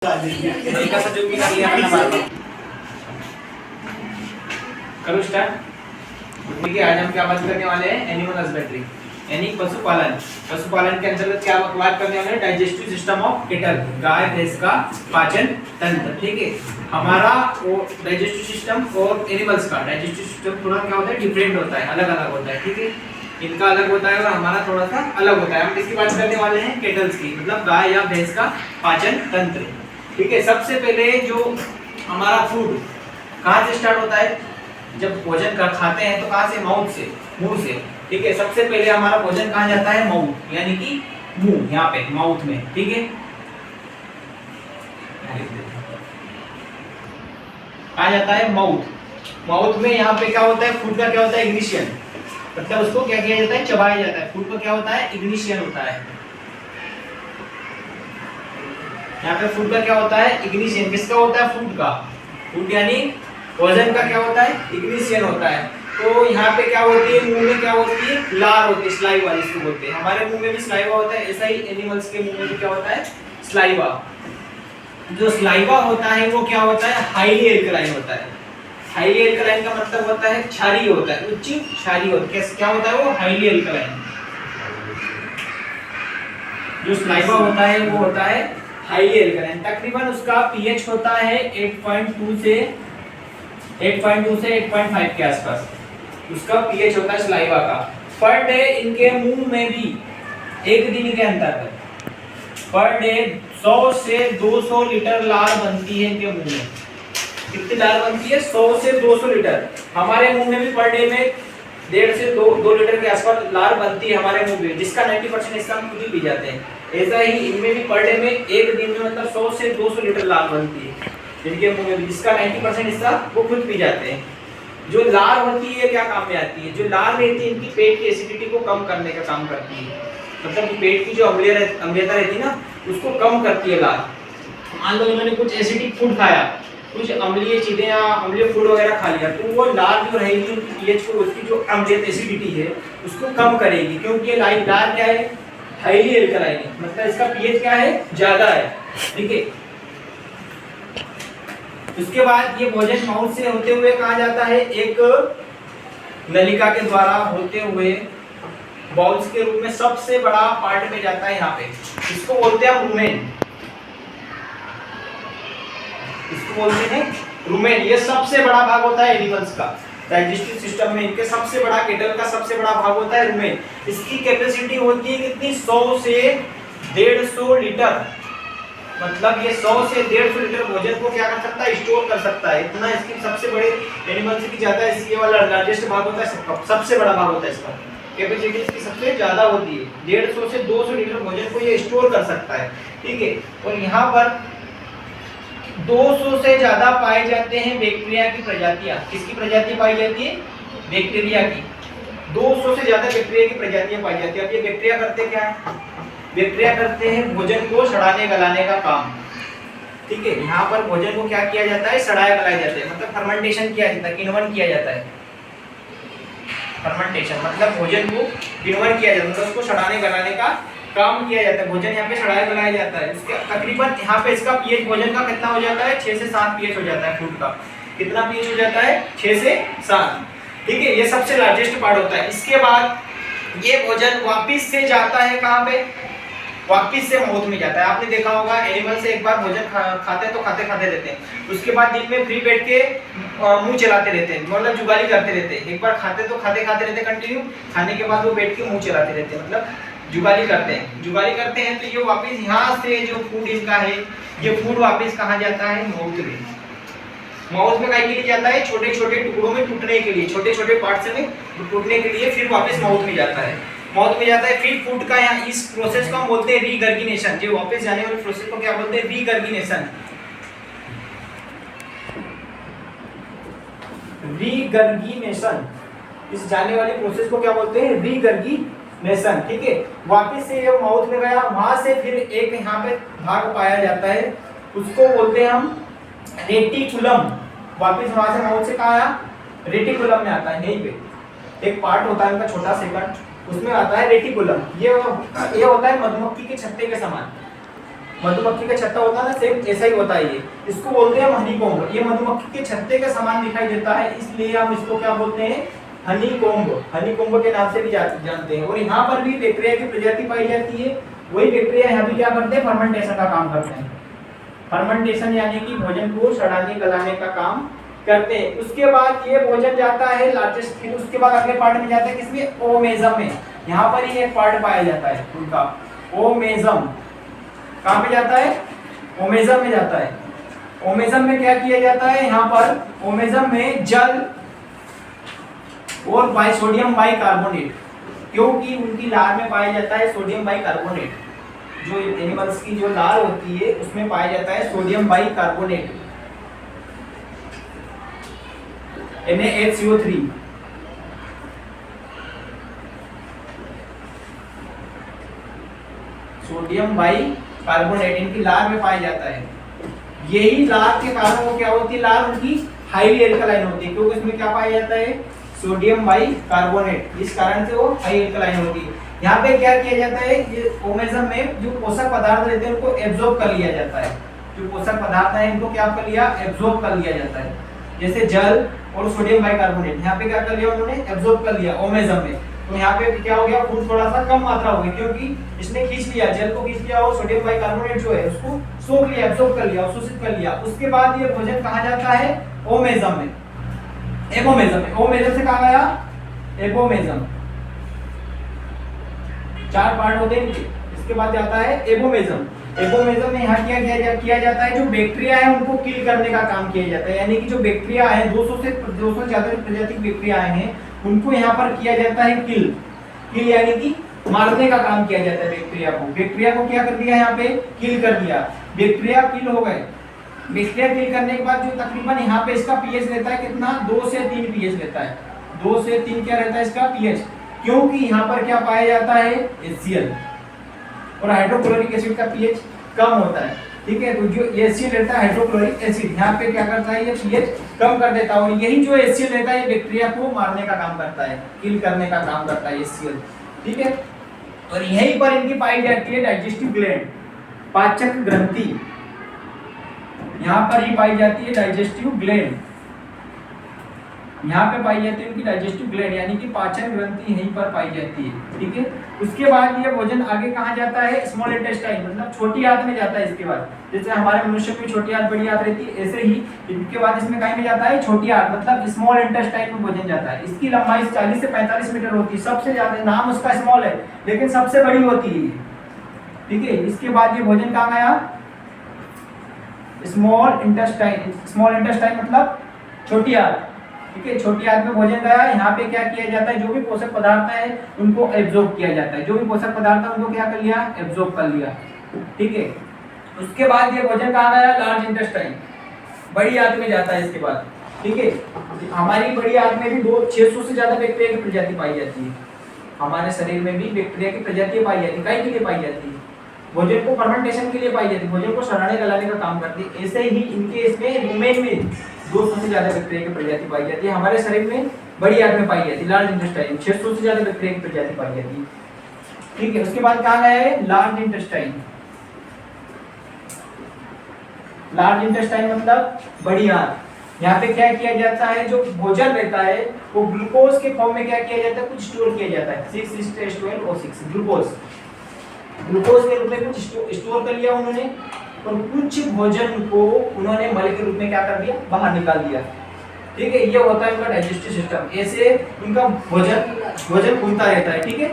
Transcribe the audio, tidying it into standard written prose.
जो भी कर लिया अपना बार बार करो स्टार्ट। ठीक है, आज हम क्या बात करने वाले हैं? एनिमल हस्बेंड्री यानी पशुपालन। पशुपालन के अंतर्गत क्या बात करने वाले हैं? डाइजेस्टिव सिस्टम ऑफ कैटल, गाय भैंस का पाचन तंत्र। ठीक है, हमारा वो डाइजेस्टिव सिस्टम और एनिमल्स का डाइजेस्टिव सिस्टम थोड़ा क्या होता है? डिफरेंट होता है, अलग अलग होता है। ठीक है, इनका अलग होता है और हमारा थोड़ा सा अलग होता है। हम किसकी बात करने वाले हैं? कैटल्स की, मतलब गाय या भैंस का पाचन तंत्र। ठीक है, सबसे पहले जो हमारा फूड कहाँ से स्टार्ट होता है? जब भोजन खाते हैं तो कहाँ से? माउथ से, मुंह से। ठीक है, सबसे पहले हमारा भोजन कहाँ जाता है? माउथ, यानी कि मुंह, यहाँ पे माउथ में। ठीक है, कहाँ जाता है? माउथ। माउथ में यहाँ पे क्या होता है? फूड का क्या होता है? इग्निशन, मतलब उसको क्या किया जाता है? चबाया जाता है। फूड का क्या होता है? इग्निशन होता है। यहाँ पे फूड का क्या होता है? इग्निशन। किसका होता है? फूड का। फूड यानी भोजन का क्या होता है? इग्निशन होता है। तो यहाँ पे क्या होती है? मुंह में क्या होती है? लार होती है, स्लाइवा जिसको बोलते हैं। हमारे मुंह में भी स्लाइवा होता है, ऐसा ही एनिमल्स के मुंह में भी क्या होता है? स्लाइवा। जो स्लाइवा होता है वो क्या होता है? हाईली एल्कलाइन होता है। हाईली एल्कलाइन का मतलब होता है क्षारीय होता है, उच्च क्षारीय होता है। क्या होता है वो? Highly alkaline. जो स्लाइवा होता है वो होता है हाईली एल्कलाइन। तकरीबन उसका पीएच होता है 8.2 से 8.5 के आसपास उसका पीएच होता है स्लाइवा का। पर डे इनके मुंह में भी एक दिन के अंतर्गत पर डे 100 से 200 लीटर लार बनती है इनके मुंह में। कितनी लार बनती है? 100 से 200 लीटर। हमारे मुंह में भी पर डे में 1.5 से 2 लीटर के आसपास लार बनती है हमारे मुंह में, जिसका 90% हिस्सा हम खुद ही पी जाते हैं। ऐसा ही इनमें भी पर डे में एक दिन में मतलब 100 से 200 लीटर लार बनती है इनके मुंह में भी, जिसका 90% हिस्सा वो खुद पी जाते हैं। जो लार होती है क्या काम में आती है? जो लार रहती है इनकी पेट की एसिडिटी को कम करने का काम करती है, मतलब पेट की जो अम्लीयता रहती है ना उसको कम करती है लार। मान लो इन्होंने कुछ एसिडिक फूड खाया, कुछ अम्लीय चीजें या अम्लीय फूड वगैरह खा लिया, तो वो लार जो रहेगी उनकी पीएच को, उसकी जो अम्लीयत एसिडिटी है उसको कम करेगी, क्योंकि ये लार क्या है? हाईली एल्कलाइन है, मतलब इसका पीएच क्या है? ज्यादा है। ठीक है, उसके बाद ये भोजन माउथ से होते हुए कहाँ जाता है? एक नलिका के द्वारा होते हुए बाउल्स के रूप में सबसे बड़ा पार्ट में जाता है यहाँ पे। इसको बोलते हैं रुमेन। इसको बोलते हैं रुमेन। ये सबसे बड़ा भाग होता है एनिमल्स का डाइजेस्टिव सिस्टम में। इनके सबसे बड़ा, केटल का सबसे बड़ा भाग होता है रुमेन। इसकी कैपेसिटी होती है कितनी? 100 से 150 लीटर। मतलब ये 100 से 150 लीटर भोजन को क्या कर सकता है? स्टोर कर सकता है। इतना इसकी सबसे बड़े एनिमल से भी ज्यादा इसके वाला लार्जेस्ट भाग होता है, सबसे बड़ा भाग होता है इसका। कैपेसिटी इसकी सबसे ज्यादा होती है, 150 से 200 लीटर भोजन को ये स्टोर कर सकता है। ठीक है, और यहाँ पर 200 से ज्यादा पाए जाते हैं बैक्टीरिया की प्रजातियां। किसकी प्रजाति पाई जाती है? बैक्टीरिया की। 200 से ज्यादा बैक्टीरिया की प्रजातियां पाई जाती है। अब ये बैक्टीरिया करते क्या है? बैक्टीरिया करते हैं भोजन को सड़ाने गलाने का काम। ठीक है, यहाँ पर भोजन को क्या किया जाता है? सड़ाया गलाया जाता है, मतलब फर्मेंटेशन किया जाता है, किण्वन किया जाता है। फर्मेंटेशन मतलब भोजन को किण्वन किया जाता है, मतलब उसको सड़ाने गलाने का काम किया जाता है। भोजन यहाँ पे सड़ाया गलाया जाता है। इसके तकरीबन यहाँ पे इसका पीएच भोजन का कितना हो जाता है? 6 से 7 पीएच हो जाता है फूड का। कितना पीएच हो जाता है? 6 से 7। ठीक है, ये सबसे लार्जेस्ट पार्ट होता है। इसके बाद ये भोजन वापिस से जाता है कहाँ पे? वापिस से माउथ में जाता है। आपने देखा होगा एनिमल से एक बार भोजन खाते हैं तो खाते खाते रहते हैं, उसके बाद दिन में फ्री बैठ के मुंह चलाते रहते हैं, मतलब जुगाली करते रहते हैं। एक बार खाते तो खाते खाते रहते हैं कंटिन्यू, खाने के बाद वो बैठ के मुंह चलाते रहते हैं, मतलब जुगाली करते हैं। जुगाली करते हैं तो ये वापिस यहाँ से जो फूड इनका है, ये फूड वापिस कहाँ जाता है? माउथ में। माउथ में कहीं के लिए जाता है? छोटे छोटे टुकड़ों में टूटने के लिए, छोटे छोटे पार्ट्स में टूटने के लिए, फिर वापस माउथ में जाता है। माउथ में जाता है, फिर फूड का यहाँ इस प्रोसेस को हम बोलते हैं रीगर्गिनेशन। जो वापस जाने वाले प्रोसेस को क्या बोलते हैं? रीगर्गिनेशन। रीगर्गिनेशन, इस जाने वाली प्रोसेस को क्या बोलते हैं? रीगर्गिनेशन। ठीक है, वापस से ये माउथ में गया, वहां से फिर एक यहाँ पे भाग पाया जाता है, उसको बोलते हैं हम रेटिकुलम। वापस वहां से माउथ से कहाँ आया? रेटिकुलम में आता है। यहीं पे एक पार्ट होता है उनका छोटा सेकंड, उसमें आता है रेटिकुलम। ये होता है मधुमक्खी के छत्ते के समान। मधुमक्खी का छत्ता होता है ना, सेम ऐसा ही होता है ये। इसको बोलते हैं हम हनीकॉम्ब। ये मधुमक्खी के छत्ते के समान दिखाई देता है, इसलिए हम इसको क्या बोलते हैं, हनीकॉम्ब। हनीकॉम्ब के नाम से भी जानते हैं। और यहाँ पर भी बैक्टीरिया की प्रजाति पाई जाती है। वही बैक्टीरिया यहाँ भी क्या करते हैं, फर्मेंटेशन का काम करते हैं। फर्मेंटेशन यानी कि भोजन को सड़ाने गलाने का काम करते हैं। उसके बाद ये भोजन जाता है लार्जेस्ट, फिर उसके बाद अगले पार्ट में जाता है किसमें, ओमेजम में। यहाँ पर ही एक पार्ट पाया जाता है उनका, ओमेजम। कहाँ पे जाता है, ओमेजम में जाता है। ओमेजम में क्या किया जाता है, यहाँ पर ओमेजम में जल और सोडियम बाइकार्बोनेट, क्योंकि उनकी लार में पाया जाता है सोडियम बाइकार्बोनेट। जो एनिमल्स की जो लार होती है उसमें पाया जाता है sodium bicarbonate, NaHCO3। Sodium bicarbonate इनकी लार में पाया जाता है। यही लार के कारण वो क्या होती है, लार उनकी हाईली एल्कलाइन होती है, क्योंकि इसमें क्या पाया जाता है, सोडियम बाइकार्बोनेट। इस कारण से वो हाई एल्कलाइन होती है। यहाँ पे क्या किया जाता है, ये ओमेजम में जो पोषक पदार्थ रहते हैं उनको एब्जॉर्ब कर लिया जाता है। जो पोषक पदार्थ है इनको क्या कर लिया, एब्जॉर्ब कर लिया जाता है। जैसे जल और सोडियम बाइकार्बोनेट, यहाँ पे क्या कर लिया उन्होंने, एब्जॉर्ब कर लिया ओमेजम में। तो यहाँ पे क्या हो गया, फूड थोड़ा सा कम मात्रा हो गई, क्योंकि इसने खींच लिया, जल को खींच लिया और सोडियम बाइकार्बोनेट जो है उसको सोख लिया, एब्जॉर्ब कर लिया, अवशोषित कर लिया। उसके बाद ये भोजन कहा जाता है ओमेजम में, एबोमेजम में। ओमेजम से कहा गया एबोमेजम। 4 पार्ट होते हैं। इसके बाद जाता है एबोमेजम। एबोमेजम में यहाँ किया जाता है, जो बैक्टीरिया है उनको किल करने का काम किया जाता है। यानी कि जो बैक्टीरिया है 200 से ज्यादा प्रजाति की बैक्टीरिया हैं उनको यहाँ पर किया जाता है किल यानी कि मारने का काम किया जाता है बैक्टीरिया को। बैक्टीरिया को क्या कर दिया, यहाँ पे किल कर दिया। बैक्टीरिया किल हो गए। बैक्टीरिया किल करने के बाद जो तकरीबन यहाँ पे इसका पीएच रहता है कितना, 2 से 3 पीएच रहता है। 2 से 3 क्या रहता है इसका पीएच, क्योंकि यहाँ पर क्या पाया जाता है, HCl। और हाइड्रोक्लोरिक एसिड का पीएच कम होता है, ठीक है। तो जो HCl रहता है हाइड्रोक्लोरिक एसिड, यहाँ पे क्या करता है, ये पीएच कम कर देता है। और यही जो HCl रहता है ये बैक्टीरिया को मारने का काम करता है, किल करने का काम करता है HCl, ठीक है। और यहीं पर इनकी पाई जाती है डाइजेस्टिव ग्लैंड, पाचक ग्रंथि। यहाँ पर ही पाई जाती है डाइजेस्टिव ग्लैंड, यहाँ पे पाई जाती है उनकी डाइजेस्टिव ग्लैंड, यानी कि पाचन ग्रंथि यहीं पर पाई जाती है, ठीक है। उसके बाद ये भोजन आगे कहाँ जाता है, स्मॉल इंटेस्टाइन, मतलब छोटी आंत में जाता है। इसके बाद जैसे हमारे मनुष्य में छोटी आंत बड़ी आंत रहती है, ऐसे ही इनके बाद इसमें कहीं में जाता है छोटी आंत, मतलब स्मॉल इंटेस्टाइन में भोजन जाता है। इसकी लंबाई 40 से 45 मीटर होती है, सबसे ज्यादा, नाम उसका स्मॉल है लेकिन सबसे बड़ी होती है, ठीक है। इसके बाद ये भोजन कहाँ गया, स्मॉल इंटेस्टाइन। स्मॉल इंटेस्टाइन मतलब छोटी आंत, ठीक है। छोटी आंत में भोजन गया। यहाँ पे क्या किया जाता है, जो भी पोषक पदार्थ है उनको एब्जॉर्ब किया जाता है। जो भी पोषक पदार्थ है उनको क्या कर लिया, एब्जॉर्ब कर लिया, ठीक है। उसके बाद ये भोजन कहाँ गया, लार्ज इंटेस्टाइन, बड़ी आंत में जाता है इसके बाद, ठीक है। हमारी बड़ी आंत में भी 600 से ज्यादा बैक्टीरिया की प्रजाति पाई जाती है। हमारे शरीर में भी बैक्टीरिया की प्रजाति पाई जाती है। कई के लिए पाई जाती है, भोजन को फर्मेंटेशन के लिए पाई जाती है, भोजन को सड़ाने गलाने का काम करती है। ऐसे ही इनके इसमें रूमेन में 200 से ज्यादा बैक्टीरिया की प्रजाति पाई जाती है। हमारे शरीर में बड़ी आंत में पाई जाती है, लार्ज इंटेस्टाइन, 600 से ज्यादा बैक्टीरिया की प्रजाति पाई जाती है, ठीक है। उसके बाद कहाँ गया है, लार्ज इंटेस्टाइन। लार्ज इंटेस्टाइन मतलब बड़ी आंत। यहाँ पे क्या किया जाता है, जो भोजन रहता है वो ग्लूकोज के फॉर्म में क्या किया जाता है, कुछ स्टोर किया जाता है। 6H12O6 ग्लूकोज के रूप में कुछ स्टोर कर लिया उन्होंने, और कुछ भोजन को उन्होंने मल के रूप में क्या कर दिया, बाहर निकाल दिया, ठीक है। ये होता है उनका डाइजेस्टिव सिस्टम। ऐसे उनका भोजन घूमता रहता है, ठीक है।